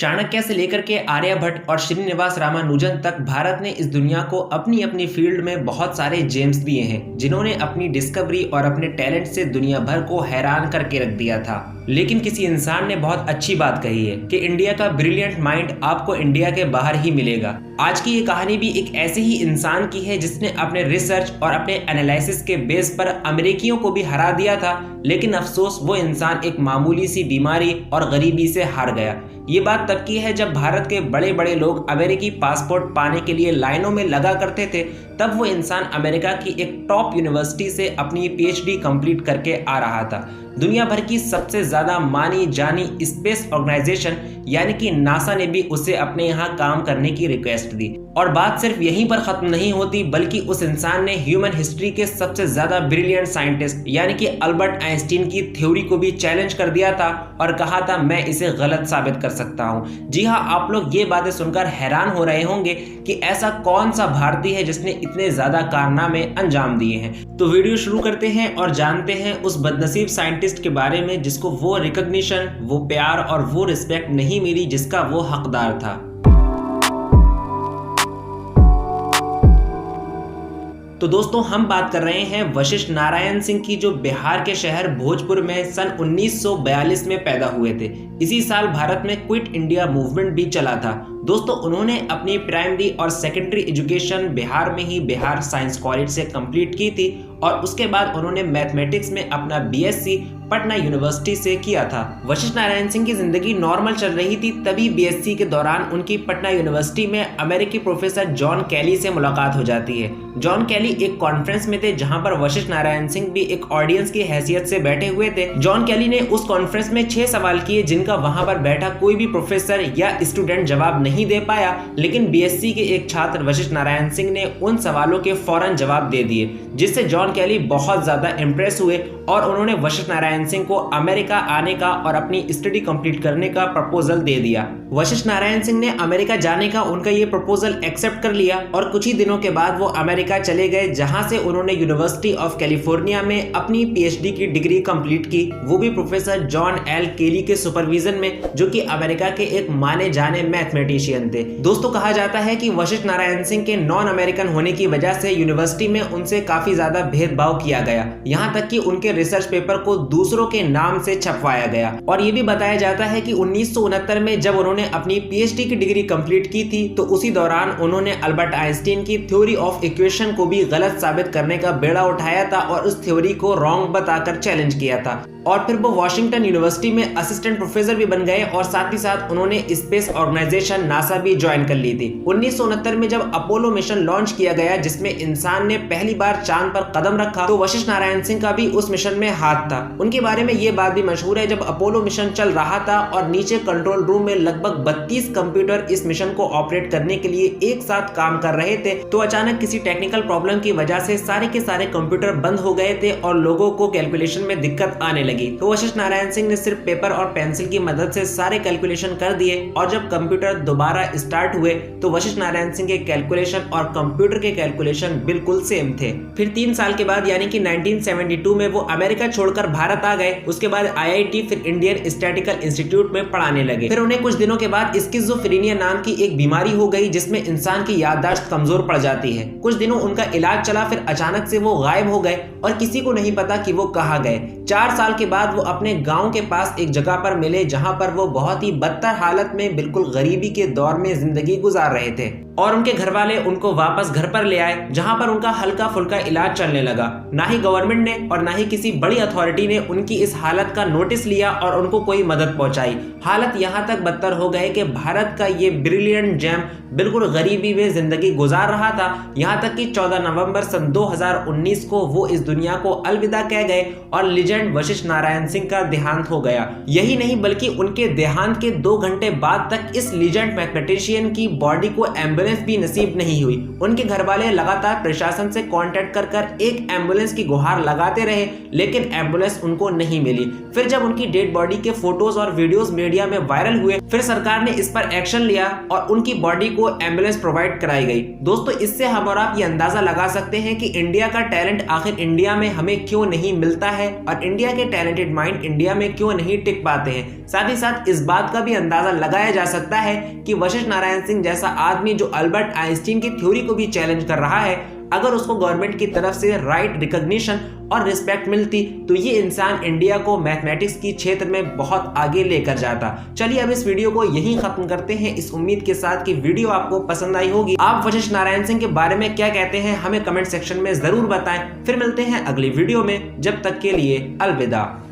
चाणक्य से लेकर के आर्यभट्ट और श्रीनिवास रामानुजन तक भारत ने इस दुनिया को अपनी अपनी फील्ड में बहुत सारे जेम्स दिए हैं, जिन्होंने अपनी डिस्कवरी और अपने टैलेंट से दुनिया भर को हैरान करके रख दिया था। लेकिन किसी इंसान ने बहुत अच्छी बात कही है कि इंडिया का ब्रिलियंट माइंड आपको इंडिया के बाहर ही मिलेगा। आज की ये कहानी भी एक ऐसे ही इंसान की है जिसने अपने रिसर्च और अपने एनालिसिस के बेस पर अमेरिकियों को भी हरा दिया था, लेकिन अफसोस वो इंसान एक मामूली सी बीमारी और गरीबी से हार गया। ये बात तब की है जब भारत के बड़े बड़े लोग अमेरिकी पासपोर्ट पाने के लिए लाइनों में लगा करते थे। तब वो इंसान अमेरिका की एक टॉप यूनिवर्सिटी से अपनी पीएचडी कंप्लीट करके आ रहा था। दुनिया भर की सबसे ज्यादा मानी जानी स्पेस ऑर्गेनाइजेशन यानी कि नासा ने भी उसे अपने यहाँ काम करने की रिक्वेस्ट दी। और बात सिर्फ यहीं पर खत्म नहीं होती, बल्कि उस इंसान ने ह्यूमन हिस्ट्री के सबसे ज्यादा ब्रिलियंट साइंटिस्ट यानी कि अल्बर्ट आइंस्टीन की थ्योरी को भी चैलेंज कर दिया था और कहा था मैं इसे गलत साबित कर सकता हूँ। जी हाँ, आप लोग ये बातें सुनकर हैरान हो रहे होंगे कि ऐसा कौन सा भारतीय है जिसने इतने ज्यादा कारनामे अंजाम दिए हैं। तो वीडियो शुरू करते हैं और जानते हैं उस बदनसीब साइंटिस्ट के बारे में जिसको वो रिकॉग्निशन, वो प्यार और वो रिस्पेक्ट नहीं मिली जिसका वो हकदार था। तो दोस्तों, हम बात कर रहे हैं वशिष्ठ नारायण सिंह की, जो बिहार के शहर भोजपुर में सन 1942 में पैदा हुए थे। इसी साल भारत में क्विट इंडिया मूवमेंट भी चला था। दोस्तों, उन्होंने अपनी प्राइमरी और सेकेंडरी एजुकेशन बिहार में ही बिहार साइंस कॉलेज से कंप्लीट की थी और उसके बाद उन्होंने मैथमेटिक्स में अपना बीएससी पटना यूनिवर्सिटी से किया था। वशिष्ठ नारायण सिंह की जिंदगी नॉर्मल चल रही थी, तभी बीएससी के दौरान उनकी पटना यूनिवर्सिटी में अमेरिकी प्रोफेसर जॉन कैली से मुलाकात हो जाती है। जॉन कैली एक कॉन्फ्रेंस में थे जहां पर वशिष्ठ नारायण सिंह भी एक ऑडियंस की हैसियत से बैठे हुए थे। जॉन कैली ने उस कॉन्फ्रेंस में 6 सवाल किए जिनका वहां पर बैठा कोई भी प्रोफेसर या स्टूडेंट जवाब नहीं दे पाया, लेकिन बीएससी के एक छात्र वशिष्ठ नारायण सिंह ने उन सवालों के फौरन जवाब दे दिए, जिससे जॉन कैली बहुत ज्यादा इंप्रेस हुए और उन्होंने वशिष्ठ नारायण सिंह को अमेरिका आने का और अपनी स्टडी कंप्लीट करने का प्रपोजल दे दिया। वशिष्ठ नारायण सिंह ने अमेरिका जाने का उनका ये प्रपोजल एक्सेप्ट कर लिया और कुछ ही दिनों के बाद वो अमेरिका चले गए, जहां से उन्होंने यूनिवर्सिटी ऑफ कैलिफोर्निया में अपनी पीएचडी की डिग्री कंप्लीट की, वो भी प्रोफेसर जॉन एल केली के सुपरविजन में, जो कि अमेरिका के एक माने जाने मैथमेटिशियन थे। दोस्तों, कहा जाता है कि वशिष्ठ नारायण सिंह के नॉन अमेरिकन होने की वजह से यूनिवर्सिटी में उनसे काफी ज्यादा भेदभाव किया गया, यहाँ तक कि उनके रिसर्च पेपर को दूसरों के नाम से छपवाया गया। और ये भी बताया जाता है कि 1969 में जब उन्होंने अपनी पीएचडी की डिग्री कंप्लीट की थी, तो उसी दौरान उन्होंने अल्बर्ट आइंस्टीन की थ्योरी ऑफ इक्वेशन को भी गलत साबित करने का बेड़ा उठाया था और उस थ्योरी को रॉन्ग बताकर चैलेंज किया था। और फिर वो वॉशिंगटन यूनिवर्सिटी में असिस्टेंट प्रोफेसर भी बन गए और साथ ही साथ उन्होंने स्पेस ऑर्गेनाइजेशन नासा भी ज्वाइन कर ली थी। 1969 में जब अपोलो मिशन लॉन्च किया गया, जिसमें इंसान ने पहली बार चांद पर कदम रखा, तो वशिष्ठ नारायण सिंह का भी उस मिशन में हाथ था। उनके बारे में ये बात भी मशहूर है, जब अपोलो मिशन चल रहा था और नीचे कंट्रोल रूम में लगभग 32 कंप्यूटर इस मिशन को ऑपरेट करने के लिए एक साथ काम कर रहे थे, तो अचानक किसी टेक्निकल प्रॉब्लम की वजह से सारे के सारे कंप्यूटर बंद हो गए थे और लोगों को कैलकुलेशन में दिक्कत आने लगी। तो वशिष्ठ नारायण सिंह ने सिर्फ पेपर और पेंसिल की मदद से सारे कैलकुलेशन कर दिए और जब कंप्यूटर दोबारा स्टार्ट हुए तो वशिष्ठ नारायण सिंह के कैलकुलेशन और कंप्यूटर के कैलकुलेशन बिल्कुल सेम थे। फिर 3 साल के बाद यानी कि 1972 में वो अमेरिका छोड़कर भारत आ गए। उसके बाद आईआईटी फिर इंडियन स्टैटिकल इंस्टीट्यूट में पढ़ाने लगे। फिर उन्हें कुछ दिनों के बाद स्किज़ोफ्रेनिया नाम की एक बीमारी हो गई, जिसमें इंसान की याददाश्त कमजोर पड़ जाती है। कुछ दिनों उनका इलाज चला, फिर अचानक से वो गायब हो गए और किसी को नहीं पता कि वो कहाँ गए। 4 साल के बाद वो अपने गांव के पास एक जगह पर मिले, जहां पर वो बहुत ही बदतर हालत में बिल्कुल गरीबी के दौर में जिंदगी गुजार रहे थे और उनके घर वाले उनको वापस घर पर ले आए, जहां पर उनका हल्का फुल्का इलाज चलने लगा। ना ही गवर्नमेंट ने और ना ही किसी बड़ी अथॉरिटी ने उनकी इस हालत का नोटिस लिया और उनको कोई मदद पहुंचाई। हालत यहां तक बदतर हो गए कि भारत का ये ब्रिलियंट जेम बिल्कुल गरीबी में जिंदगी गुजार रहा था, यहाँ तक कि 14 नवंबर सन 2019 को वो इस दुनिया को अलविदा कह गए और लीजेंड वशिष्ठ नारायण सिंह का देहांत हो गया। यही नहीं बल्कि उनके देहांत के 2 घंटे बाद तक इस लीजेंड मैथमेटिशियन की बॉडी को एम्बुलेंस एम्बुलेंस भी नसीब नहीं हुई। उनके घर वाले लगातार प्रशासन से कांटेक्ट कर एक एम्बुलेंस की गुहार लगाते रहे, लेकिन एम्बुलेंस उनको नहीं मिली। फिर जब उनकी डेड बॉडी के फोटोज और वीडियोस मीडिया में वायरल हुए, फिर सरकार ने इस पर एक्शन लिया और उनकी बॉडी को एम्बुलेंस प्रोवाइड कराई गई। दोस्तों, इससे हम और आप ये अंदाजा लगा सकते हैं कि इंडिया का टैलेंट आखिर इंडिया में हमें क्यों नहीं मिलता है और इंडिया के टैलेंटेड माइंड इंडिया में क्यों नहीं टिक पाते हैं। साथ ही साथ इस बात का भी अंदाजा लगाया जा सकता है कि वशिष्ठ नारायण सिंह जैसा आदमी जो अल्बर्ट आइंस्टीन की थ्योरी को भी चैलेंज कर रहा है, अगर उसको गवर्नमेंट की तरफ से राइट रिकॉग्निशन और रिस्पेक्ट मिलती तो ये इंसान इंडिया को मैथमेटिक्स की क्षेत्र में बहुत आगे लेकर जाता। चलिए अब इस वीडियो को यहीं खत्म करते हैं, इस उम्मीद के साथ कि वीडियो आपको पसंद आई होगी। आप वशिष्ठ नारायण सिंह के बारे में क्या कहते हैं हमें कमेंट सेक्शन में जरूर बताएं। फिर मिलते हैं अगली वीडियो में, जब तक के लिए अलविदा।